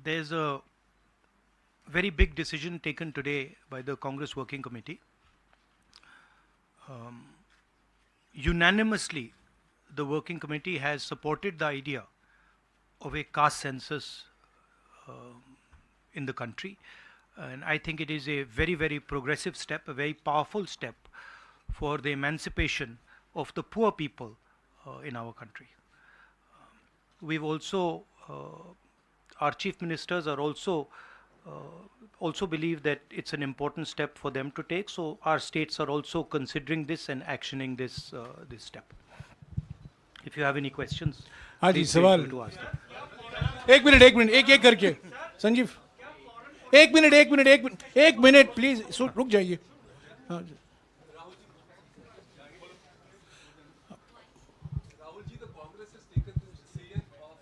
there's a very big decision taken today by the Congress Working Committee. Unanimously, the Working Committee has supported the idea of a caste census in the country. And I think it is a very, very progressive step, a very powerful step for the emancipation of the poor people in our country. We've also, our chief ministers are also believe that it's an important step for them to take. So our states are also considering this and actioning this this step. If you have any questions, please feel free to ask them. एक minute एक करके संजीव एक minute please रुक जाइए. Rahul ji, the Congress has taken this decision of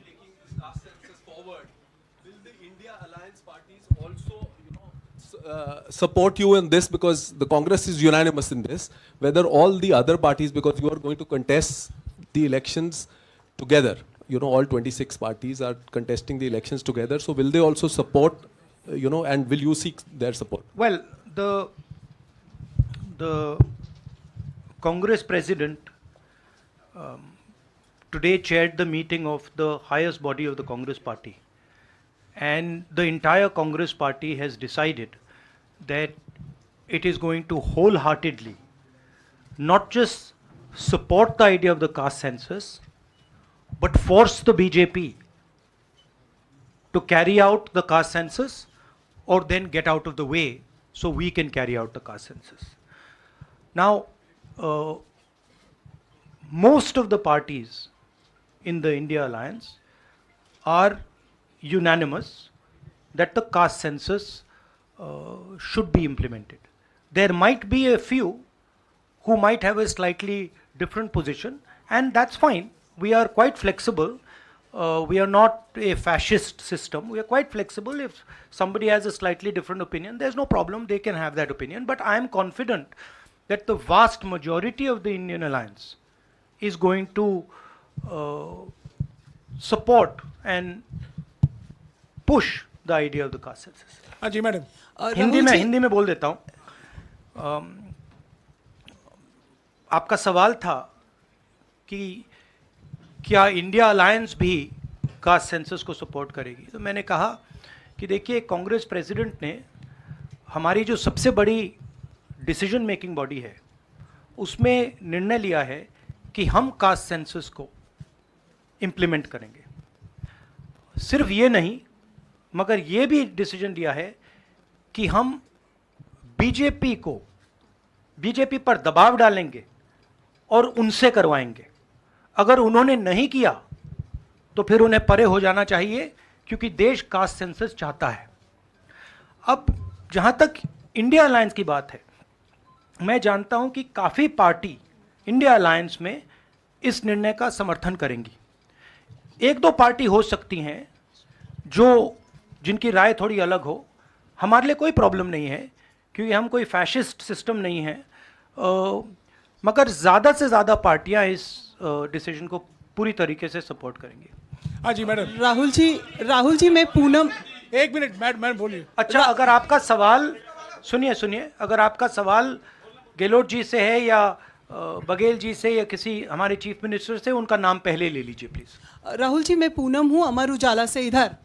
taking this caste census forward. Will the India Alliance parties also support you in this, because the Congress is unanimous in this? Whether all the other parties, because you are going to contest the elections together, all 26 parties are contesting the elections together, so will they also support, and will you seek their support? Well, the Congress president today chaired the meeting of the highest body of the Congress party, and the entire Congress party has decided that it is going to wholeheartedly not just support the idea of the caste census, but force the BJP to carry out the caste census, or then get out of the way so we can carry out the caste census. Now, most of the parties in the India Alliance are unanimous that the caste census should be implemented. There might be a few who might have a slightly different position, and that's fine. We are quite flexible. We are not a fascist system. We are quite flexible. If somebody has a slightly different opinion, there's no problem. They can have that opinion. But I am confident that the vast majority of the Indian Alliance is going to support and push the idea of the caste census. हाँ जी madam. Hindi में बोल देता हूँ. आपका सवाल था कि क्या इंडिया अलायंस भी कास्ट सेंसस को सपोर्ट करेगी. तो मैंने कहा कि देखिए, कांग्रेस प्रेसिडेंट ने हमारी जो सबसे बड़ी डिसीजन मेकिंग बॉडी है उसमें निर्णय लिया है कि हम कास्ट सेंसस को इम्प्लीमेंट करेंगे. सिर्फ ये नहीं, मगर ये भी डिसीजन लिया है कि हम बीजेपी पर दबाव डालेंगे और उनसे करवाएंगे. अगर उन्होंने नहीं किया तो फिर उन्हें परे हो जाना चाहिए, क्योंकि देश कास्ट सेंसस चाहता है. अब जहां तक इंडिया अलायंस की बात है, मैं जानता हूं कि काफी पार्टी इंडिया अलायंस में इस निर्णय का समर्थन करेंगी. एक दो पार्टी हो सकती हैं जिनकी राय थोड़ी अलग हो. हमारे लिए कोई प्रॉब्लम नहीं है, क्योंकि हम कोई फैशिस्ट सिस्टम नहीं है. मगर ज़्यादा से ज़्यादा पार्टियां इस डिसीजन को पूरी तरीके से सपोर्ट करेंगी. हाँ जी मैडम. राहुल जी मैं पूनम. एक मिनट मैडम बोलिए. अच्छा, अगर आपका सवाल सुनिए, अगर आपका सवाल गहलोत जी से है या बघेल जी से या किसी हमारे चीफ मिनिस्टर से, उनका नाम पहले ले लीजिए प्लीज. राहुल जी मैं पूनम हूँ, अमर उजाला से. इधर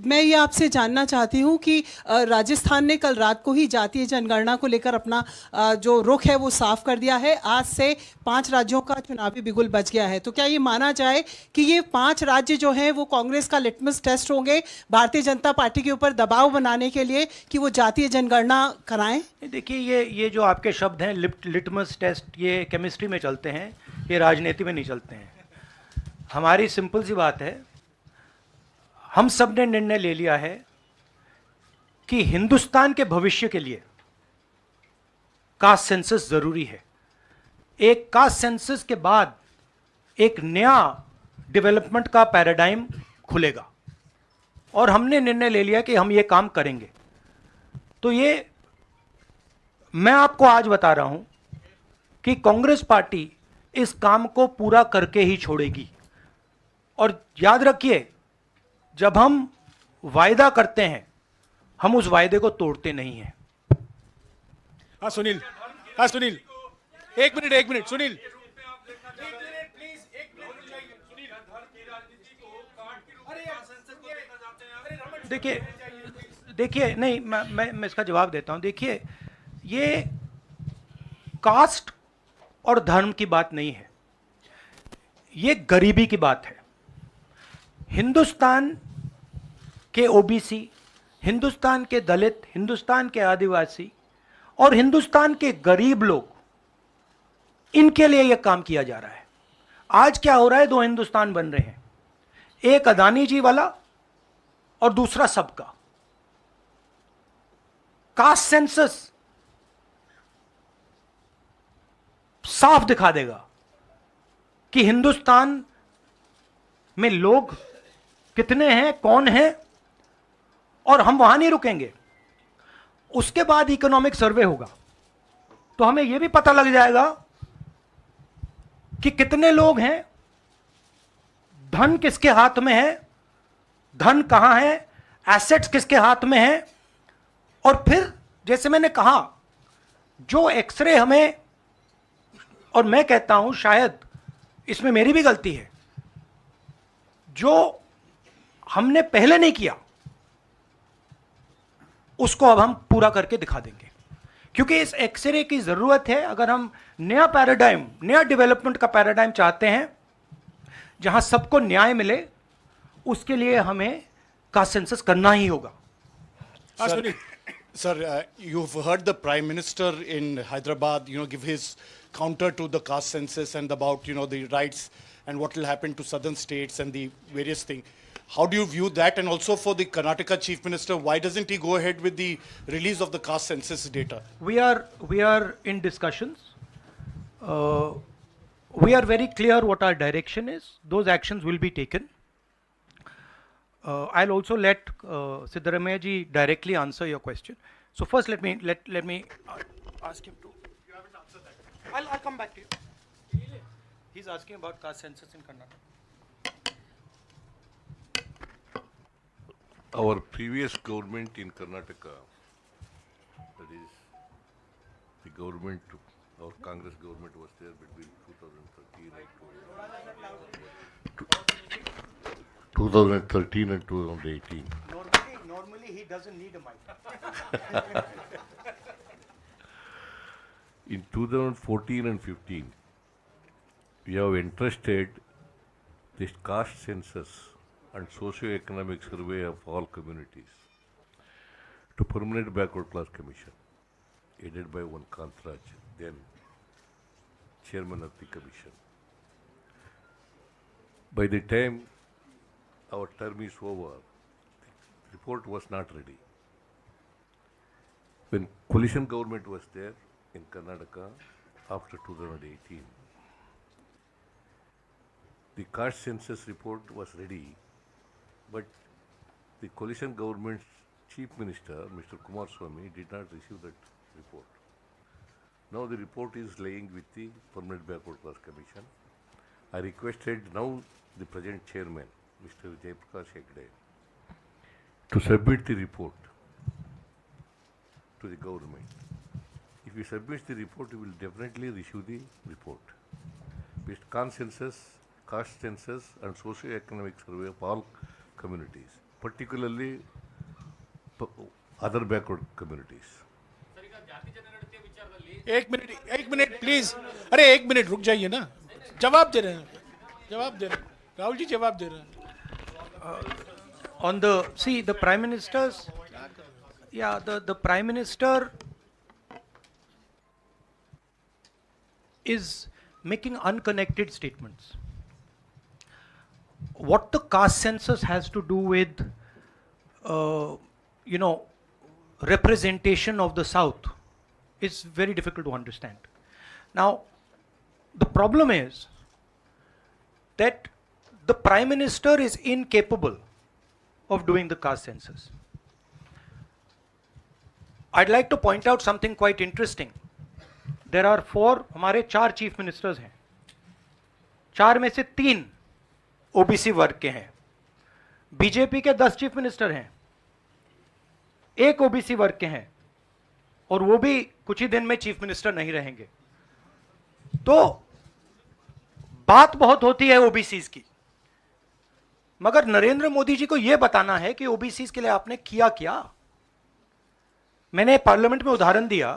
मैं ये आपसे जानना चाहती हूँ कि राजस्थान ने कल रात को ही जातीय जनगणना को लेकर अपना जो रुख है वो साफ कर दिया है. आज से 5 राज्यों का चुनावी बिगुल बच गया है. तो क्या ये माना जाए कि ये 5 राज्य जो हैं वो कांग्रेस का लिटमस टेस्ट होंगे भारतीय जनता पार्टी के ऊपर दबाव बनाने के लिए कि वो जातीय जनगणना कराएं? देखिए, ये जो आपके शब्द हैं लिटमस टेस्ट, ये केमिस्ट्री में चलते हैं, ये राजनीति में नहीं चलते हैं. हमारी सिंपल सी बात है, हम सब ने निर्णय ले लिया है कि हिंदुस्तान के भविष्य के लिए कास्ट सेंसस जरूरी है. एक कास्ट सेंसस के बाद एक नया डेवलपमेंट का पैराडाइम खुलेगा, और हमने निर्णय ले लिया कि हम ये काम करेंगे. तो ये मैं आपको आज बता रहा हूं कि कांग्रेस पार्टी इस काम को पूरा करके ही छोड़ेगी. और याद रखिए जब हम वायदा करते हैं हम उस वायदे को तोड़ते नहीं हैं। हाँ सुनील, हाँ सुनील, एक मिनट सुनील, देखिए नहीं, मैं इसका जवाब देता हूं। देखिए, ये कास्ट और धर्म की बात नहीं है, ये गरीबी की बात है। हिंदुस्तान के ओबीसी, हिंदुस्तान के दलित, हिंदुस्तान के आदिवासी और हिंदुस्तान के गरीब लोग, इनके लिए यह काम किया जा रहा है। आज क्या हो रहा है, दो हिंदुस्तान बन रहे हैं, एक अदानी जी वाला और दूसरा सबका। कास्ट सेंसस साफ दिखा देगा कि हिंदुस्तान में लोग कितने हैं, कौन है, और हम वहां नहीं रुकेंगे। उसके बाद इकोनॉमिक सर्वे होगा तो हमें यह भी पता लग जाएगा कि कितने लोग हैं, धन किसके हाथ में है, धन कहां है, एसेट्स किसके हाथ में है। और फिर जैसे मैंने कहा, जो एक्सरे हमें, और मैं कहता हूं शायद इसमें मेरी भी गलती है, जो हमने पहले नहीं किया उसको अब हम पूरा करके दिखा देंगे, क्योंकि इस एक्सरे की जरूरत है। अगर हम नया पैराडाइम, नया डेवलपमेंट का पैराडाइम चाहते हैं जहां सबको न्याय मिले, उसके लिए हमें कास्ट सेंसस करना ही होगा। हाँ Sunil, Sir, you've heard the Prime Minister in Hyderabad, give his counter to the caste census and about, the rights and what will happen to southern states and the various things. How do you view that? And also for the Karnataka Chief Minister, why doesn't he go ahead with the release of the caste census data? We are in discussions. We are very clear what our direction is. Those actions will be taken. I'll also let Siddaramaiah ji directly answer your question. So first, let me ask him to. You haven't answered that. I'll come back to you. He's asking about caste census in Karnataka. Our previous government in Karnataka, that is, the government, our Congress government was there between 2013 and 2018. Normally he doesn't need a mic. In 2014 and 15, we have entrusted this caste census and socio-economic survey of all communities to Permanent Backward Class Commission, headed by one Kantraj, then chairman of the commission. By the time our term is over, the report was not ready. When coalition government was there in Karnataka after 2018, the caste census report was ready, but the coalition government's chief minister, Mr. Kumaraswamy, did not receive that report. Now the report is lying with the Permanent Backward Class Commission. I requested now the present chairman, Mr. Jayaprakash Hegde, to submit the report to the government. If he submits the report, he will definitely issue the report. With consensus, caste census and socio-economic survey of all communities, particularly other backward communities. एक minute please, अरे एक minute रुक जाइए ना, जवाब दे रहे हैं राहुल जी, जवाब दे रहे हैं. On the Prime Minister's, the Prime Minister is making unconnected statements. What the caste census has to do with, representation of the South is very difficult to understand. Now, the problem is that the Prime Minister is incapable of doing the caste census. I'd like to point out something quite interesting. There are हमारे 4 chief ministers हैं, 4 में से 3 OBC वर्ग के हैं. BJP के 10 chief minister हैं, एक ओबीसी वर्ग के हैं, और वो भी कुछ ही दिन में चीफ मिनिस्टर नहीं रहेंगे। तो बात बहुत होती है ओबीसीज की, मगर नरेंद्र मोदी जी को यह बताना है कि ओबीसीज के लिए आपने किया क्या। मैंने पार्लियामेंट में उदाहरण दिया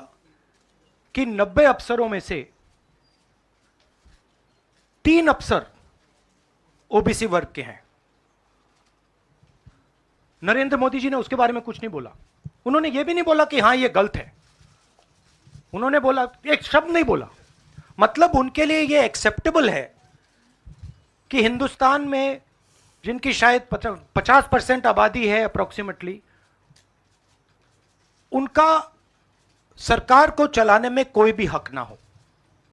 कि 90 अफसरों में से 3 अफसर ओबीसी वर्ग के हैं। नरेंद्र मोदी जी ने उसके बारे में कुछ नहीं बोला। उन्होंने यह भी नहीं बोला कि हां यह गलत है, उन्होंने बोला, एक शब्द नहीं बोला। मतलब उनके लिए यह एक्सेप्टेबल है कि हिंदुस्तान में जिनकी शायद 50% आबादी है अप्रोक्सीमेटली, उनका सरकार को चलाने में कोई भी हक ना हो।